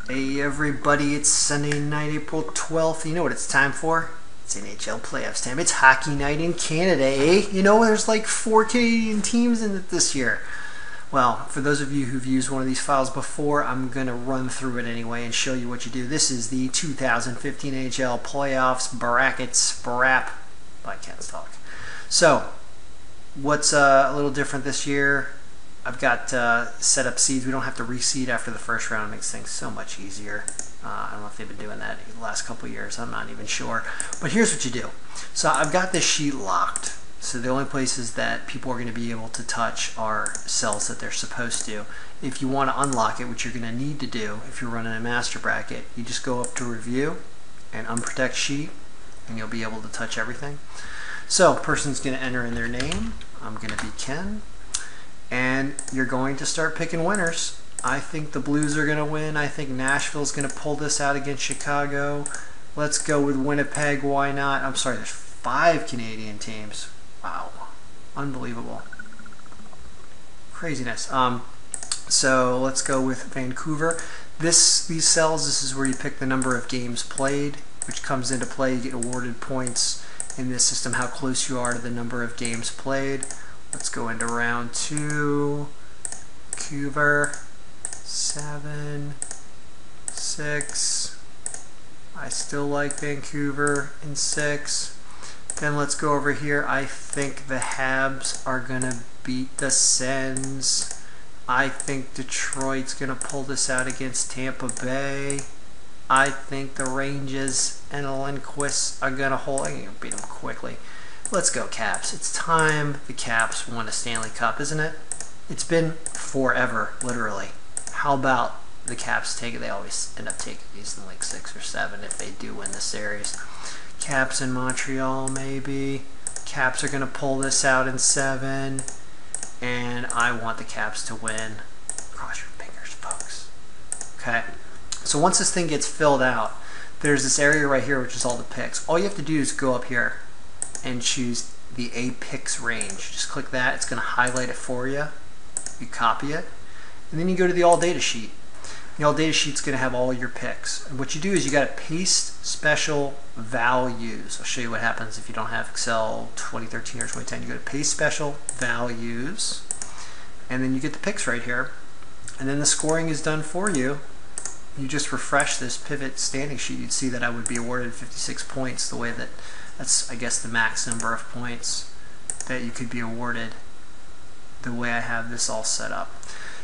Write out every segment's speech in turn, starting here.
Hey everybody, it's Sunday night, April 12th. You know what it's time for? It's NHL playoffs time. It's hockey night in Canada, eh? You know, there's like 4 Canadian teams in it this year. Well, for those of you who've used one of these files before, I'm going to run through it anyway and show you what you do. This is the 2015 NHL playoffs bracket Sprapp by Ken's Talk. So, what's a little different this year? I've got set up seeds. We don't have to reseed after the first round. It makes things so much easier. I don't know if they've been doing that the last couple of years. I'm not even sure. But here's what you do. So I've got this sheet locked. So the only places that people are going to be able to touch are cells that they're supposed to. If you want to unlock it, which you're going to need to do if you're running a master bracket, you just go up to review and unprotect sheet, and you'll be able to touch everything. So person's going to enter in their name. I'm going to be Ken. And you're going to start picking winners. I think the Blues are going to win. I think Nashville's going to pull this out against Chicago. Let's go with Winnipeg. Why not? I'm sorry, there's 5 Canadian teams. Wow. Unbelievable. Craziness. So let's go with Vancouver. These cells, this is where you pick the number of games played, which comes into play. You get awarded points in this system, how close you are to the number of games played. Let's go into round 2. Vancouver, 7, 6. I still like Vancouver in 6. Then let's go over here. I think the Habs are going to beat the Sens. I think Detroit's going to pull this out against Tampa Bay. I think the Rangers and Lindquist are going to hold. I'm going to beat them quickly. Let's go Caps. It's time the Caps won a Stanley Cup, isn't it? It's been forever, literally. How about the Caps take it? They always end up taking these in like 6 or 7 if they do win the series. Caps in Montreal, maybe. Caps are going to pull this out in 7. And I want the Caps to win. Cross your fingers, folks. Okay. So once this thing gets filled out, there's this area right here which is all the picks. All you have to do is go up here and choose the A picks range. Just click that. It's going to highlight it for you. You copy it. And then you go to the all data sheet. The all data sheet's going to have all your picks. And what you do is you got to paste special values. I'll show you what happens if you don't have Excel 2013 or 2010. You go to paste special values. And then you get the picks right here. And then the scoring is done for you. You just refresh this pivot standing sheet. You'd see that I would be awarded 56 points the way that that's, I guess, the max number of points that you could be awarded the way I have this all set up.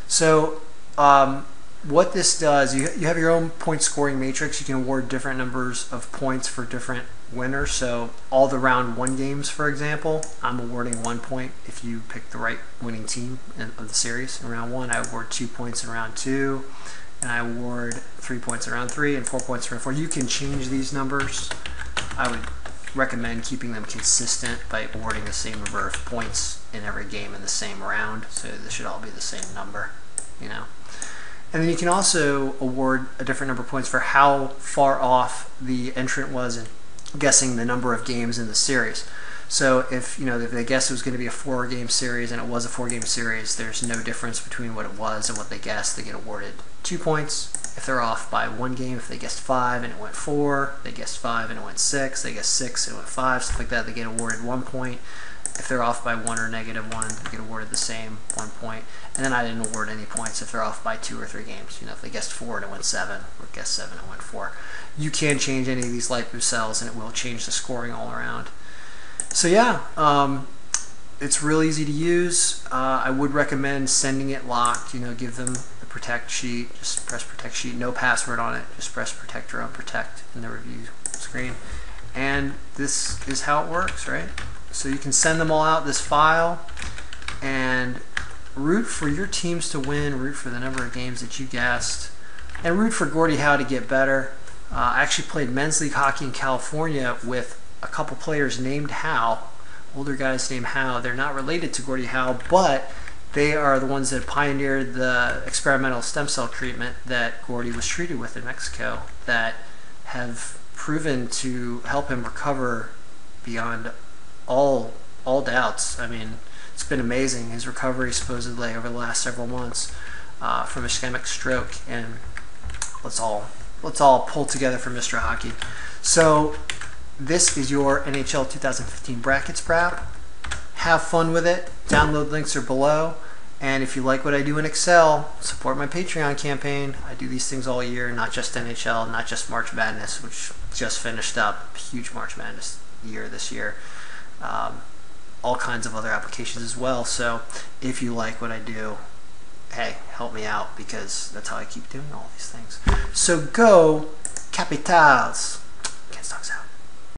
So what this does, you have your own point scoring matrix. You can award different numbers of points for different winners. So all the round 1 games, for example, I'm awarding 1 point if you pick the right winning team of the series. In round 1, I award 2 points in round 2, and I award 3 points in round 3 and 4 points in round 4. You can change these numbers. I would recommend keeping them consistent by awarding the same number of points in every game in the same round, so this should all be the same number, you know. And then you can also award a different number of points for how far off the entrant was in guessing the number of games in the series. So if they guessed it was going to be a 4-game series and it was a 4-game series, there's no difference between what it was and what they guessed. They get awarded 2 points. If they're off by 1 game, if they guessed 5 and it went 4, they guessed 5 and it went 6, they guessed 6 and it went 5, stuff like that, they get awarded 1 point. If they're off by 1 or -1, they get awarded the same 1 point. And then I didn't award any points if they're off by 2 or 3 games. If they guessed 4 and it went 7, or guessed 7 and it went 4. You can change any of these light blue cells and it will change the scoring all around. So yeah, it's real easy to use. I would recommend sending it locked. Give them the protect sheet. Just press protect sheet. No password on it. Just press protect or unprotect in the review screen. And this is how it works, right? So you can send them all out this file and root for your teams to win. Root for the number of games that you guessed, and root for Gordie Howe to get better. I actually played men's league hockey in California with a couple players named Howe, older guys named Howe. They're not related to Gordie Howe, but they are the ones that pioneered the experimental stem cell treatment that Gordie was treated with in Mexico that have proven to help him recover beyond all doubts. I mean, it's been amazing, his recovery supposedly over the last several months from ischemic stroke. And let's let's all pull together for Mr. Hockey. So this is your NHL 2015 bracket Sprapp. Have fun with it. Download links are below. And if you like what I do in Excel, support my Patreon campaign. I do these things all year, not just NHL, not just March Madness, which just finished up. Huge March Madness year this year. All kinds of other applications as well. So if you like what I do, hey, help me out, because that's how I keep doing all these things. So go Capitals. Ken Stocks out.